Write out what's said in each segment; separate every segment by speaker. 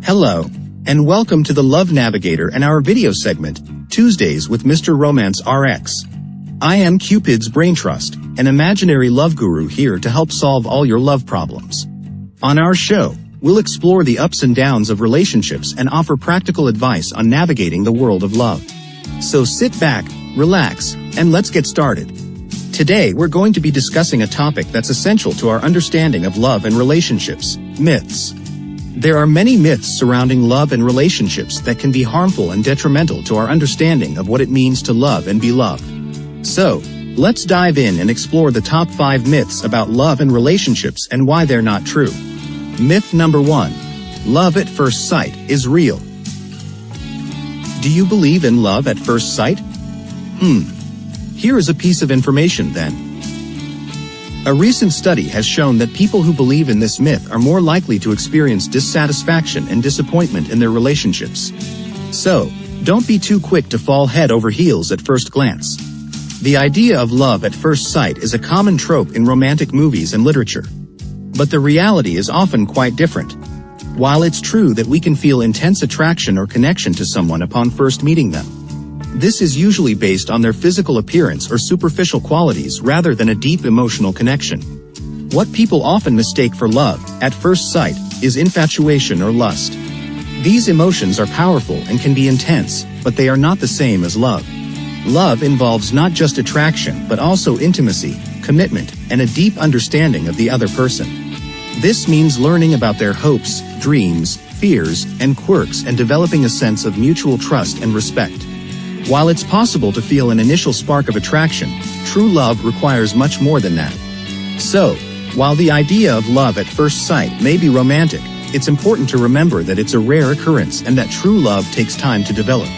Speaker 1: Hello, and welcome to the Love Navigator and our video segment, Tuesdays with Mr. Romance RX. I am Cupid's Brain Trust, an imaginary love guru here to help solve all your love problems. On our show, we'll explore the ups and downs of relationships and offer practical advice on navigating the world of love. So sit back, relax, and let's get started. Today we're going to be discussing a topic that's essential to our understanding of love and relationships: myths. There are many myths surrounding love and relationships that can be harmful and detrimental to our understanding of what it means to love and be loved. So, let's dive in and explore the top 5 myths about love and relationships and why they're not true. Myth number 1. Love at first sight is real. Do you believe in love at first sight? Here is a piece of information then. A recent study has shown that people who believe in this myth are more likely to experience dissatisfaction and disappointment in their relationships. So, don't be too quick to fall head over heels at first glance. The idea of love at first sight is a common trope in romantic movies and literature. But the reality is often quite different. While it's true that we can feel intense attraction or connection to someone upon first meeting them, this is usually based on their physical appearance or superficial qualities rather than a deep emotional connection. What people often mistake for love at first sight is infatuation or lust. These emotions are powerful and can be intense, but they are not the same as love. Love involves not just attraction but also intimacy, commitment, and a deep understanding of the other person. This means learning about their hopes, dreams, fears, and quirks and developing a sense of mutual trust and respect. While it's possible to feel an initial spark of attraction, true love requires much more than that. So, while the idea of love at first sight may be romantic, it's important to remember that it's a rare occurrence and that true love takes time to develop.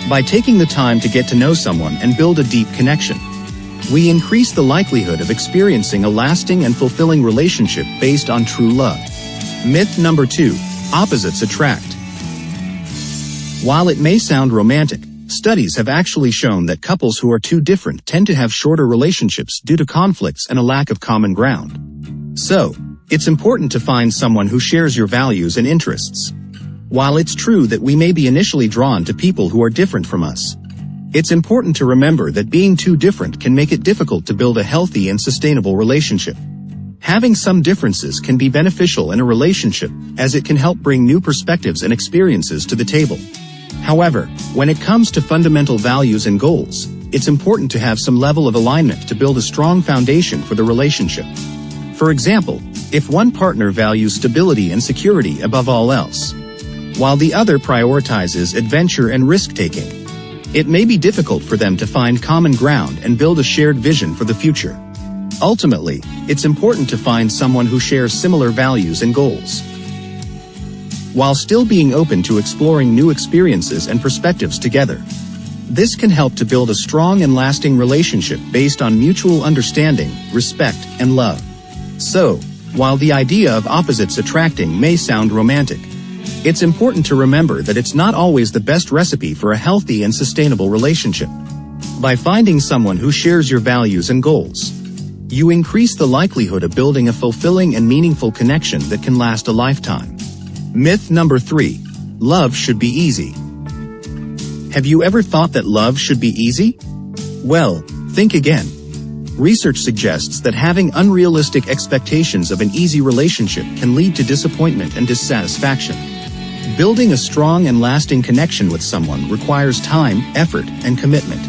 Speaker 1: By taking the time to get to know someone and build a deep connection, we increase the likelihood of experiencing a lasting and fulfilling relationship based on true love. Myth number 2. Opposites attract. While it may sound romantic, studies have actually shown that couples who are too different tend to have shorter relationships due to conflicts and a lack of common ground. So, it's important to find someone who shares your values and interests. While it's true that we may be initially drawn to people who are different from us, it's important to remember that being too different can make it difficult to build a healthy and sustainable relationship. Having some differences can be beneficial in a relationship, as it can help bring new perspectives and experiences to the table. However, when it comes to fundamental values and goals, it's important to have some level of alignment to build a strong foundation for the relationship. For example, if one partner values stability and security above all else, while the other prioritizes adventure and risk-taking, it may be difficult for them to find common ground and build a shared vision for the future. Ultimately, it's important to find someone who shares similar values and goals, while still being open to exploring new experiences and perspectives together. This can help to build a strong and lasting relationship based on mutual understanding, respect, and love. So, while the idea of opposites attracting may sound romantic, it's important to remember that it's not always the best recipe for a healthy and sustainable relationship. By finding someone who shares your values and goals, you increase the likelihood of building a fulfilling and meaningful connection that can last a lifetime. Myth number 3. Love should be easy. Have you ever thought that love should be easy? Well, think again. Research suggests that having unrealistic expectations of an easy relationship can lead to disappointment and dissatisfaction. Building a strong and lasting connection with someone requires time, effort, and commitment.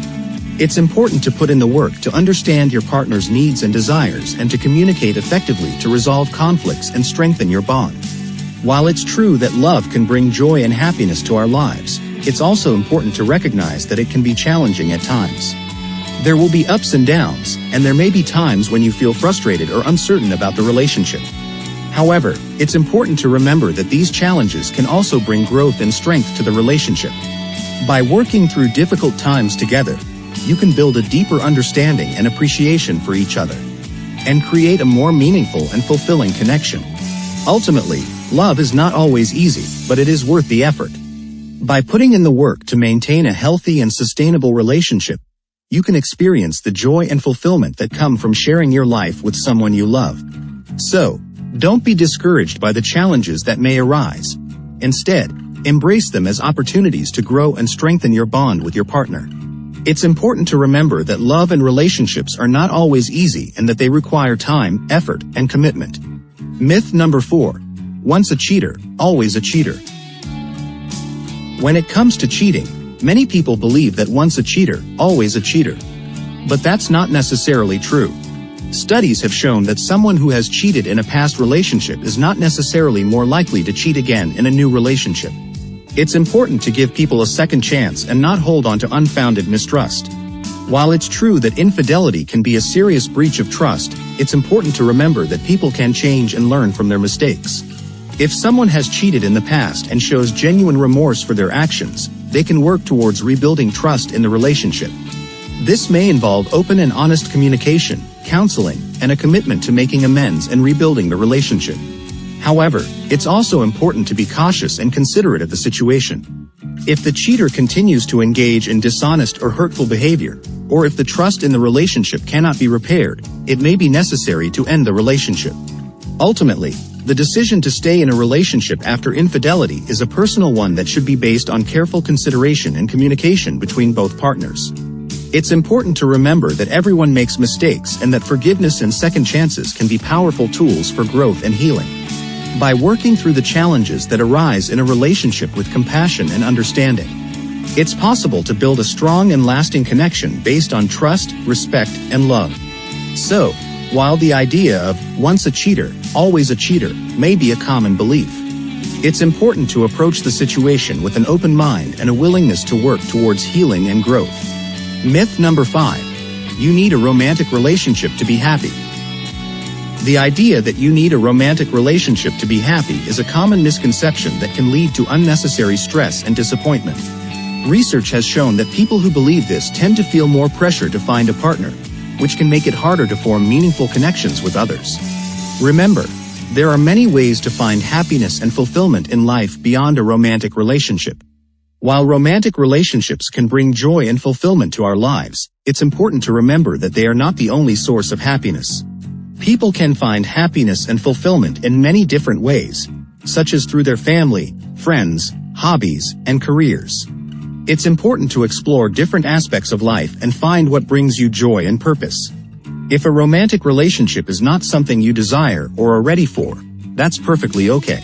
Speaker 1: It's important to put in the work to understand your partner's needs and desires and to communicate effectively to resolve conflicts and strengthen your bond. While it's true that love can bring joy and happiness to our lives, it's also important to recognize that it can be challenging at times. There will be ups and downs, and there may be times when you feel frustrated or uncertain about the relationship. However, it's important to remember that these challenges can also bring growth and strength to the relationship. By working through difficult times together, you can build a deeper understanding and appreciation for each other, and create a more meaningful and fulfilling connection. Ultimately, love is not always easy, but it is worth the effort. By putting in the work to maintain a healthy and sustainable relationship, you can experience the joy and fulfillment that come from sharing your life with someone you love. So, don't be discouraged by the challenges that may arise. Instead, embrace them as opportunities to grow and strengthen your bond with your partner. It's important to remember that love and relationships are not always easy and that they require time, effort, and commitment. Myth number 4. Once a cheater, always a cheater. When it comes to cheating, many people believe that once a cheater, always a cheater. But that's not necessarily true. Studies have shown that someone who has cheated in a past relationship is not necessarily more likely to cheat again in a new relationship. It's important to give people a second chance and not hold on to unfounded mistrust. While it's true that infidelity can be a serious breach of trust, it's important to remember that people can change and learn from their mistakes. If someone has cheated in the past and shows genuine remorse for their actions, they can work towards rebuilding trust in the relationship. This may involve open and honest communication, counseling, and a commitment to making amends and rebuilding the relationship. However, it's also important to be cautious and considerate of the situation. If the cheater continues to engage in dishonest or hurtful behavior, or if the trust in the relationship cannot be repaired, it may be necessary to end the relationship. Ultimately, the decision to stay in a relationship after infidelity is a personal one that should be based on careful consideration and communication between both partners. It's important to remember that everyone makes mistakes and that forgiveness and second chances can be powerful tools for growth and healing. By working through the challenges that arise in a relationship with compassion and understanding, it's possible to build a strong and lasting connection based on trust, respect, and love. So, while the idea of once a cheater, always a cheater may be a common belief, it's important to approach the situation with an open mind and a willingness to work towards healing and growth. Myth number 5. You need a romantic relationship to be happy. The idea that you need a romantic relationship to be happy is a common misconception that can lead to unnecessary stress and disappointment. Research has shown that people who believe this tend to feel more pressure to find a partner, which can make it harder to form meaningful connections with others. Remember, there are many ways to find happiness and fulfillment in life beyond a romantic relationship. While romantic relationships can bring joy and fulfillment to our lives, it's important to remember that they are not the only source of happiness. People can find happiness and fulfillment in many different ways, such as through their family, friends, hobbies, and careers. It's important to explore different aspects of life and find what brings you joy and purpose. If a romantic relationship is not something you desire or are ready for, that's perfectly okay.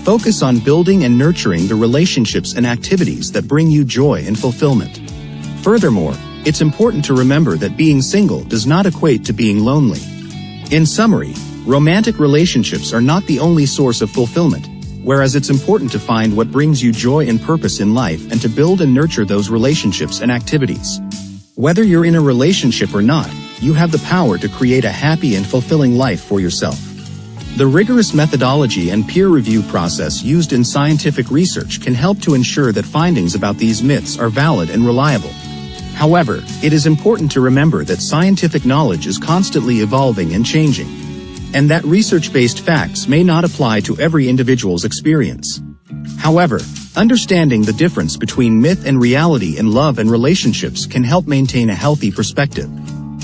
Speaker 1: Focus on building and nurturing the relationships and activities that bring you joy and fulfillment. Furthermore, it's important to remember that being single does not equate to being lonely. In summary, romantic relationships are not the only source of fulfillment, whereas it's important to find what brings you joy and purpose in life and to build and nurture those relationships and activities. Whether you're in a relationship or not, you have the power to create a happy and fulfilling life for yourself. The rigorous methodology and peer review process used in scientific research can help to ensure that findings about these myths are valid and reliable. However, it is important to remember that scientific knowledge is constantly evolving and changing, and that research-based facts may not apply to every individual's experience. However, understanding the difference between myth and reality in love and relationships can help maintain a healthy perspective.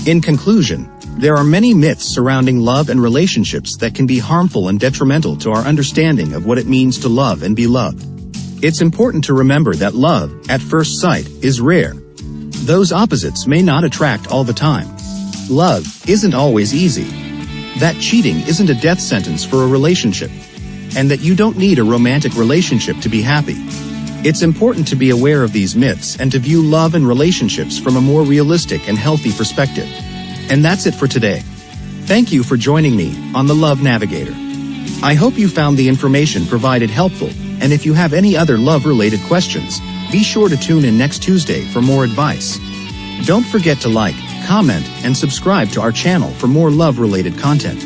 Speaker 1: In conclusion, there are many myths surrounding love and relationships that can be harmful and detrimental to our understanding of what it means to love and be loved. It's important to remember that love, at first sight, is rare. Those opposites may not attract all the time. Love isn't always easy. That cheating isn't a death sentence for a relationship. And that you don't need a romantic relationship to be happy. It's important to be aware of these myths and to view love and relationships from a more realistic and healthy perspective. And that's it for today. Thank you for joining me on the Love Navigator. I hope you found the information provided helpful, and if you have any other love-related questions, be sure to tune in next Tuesday for more advice. Don't forget to like, comment, and subscribe to our channel for more love-related content.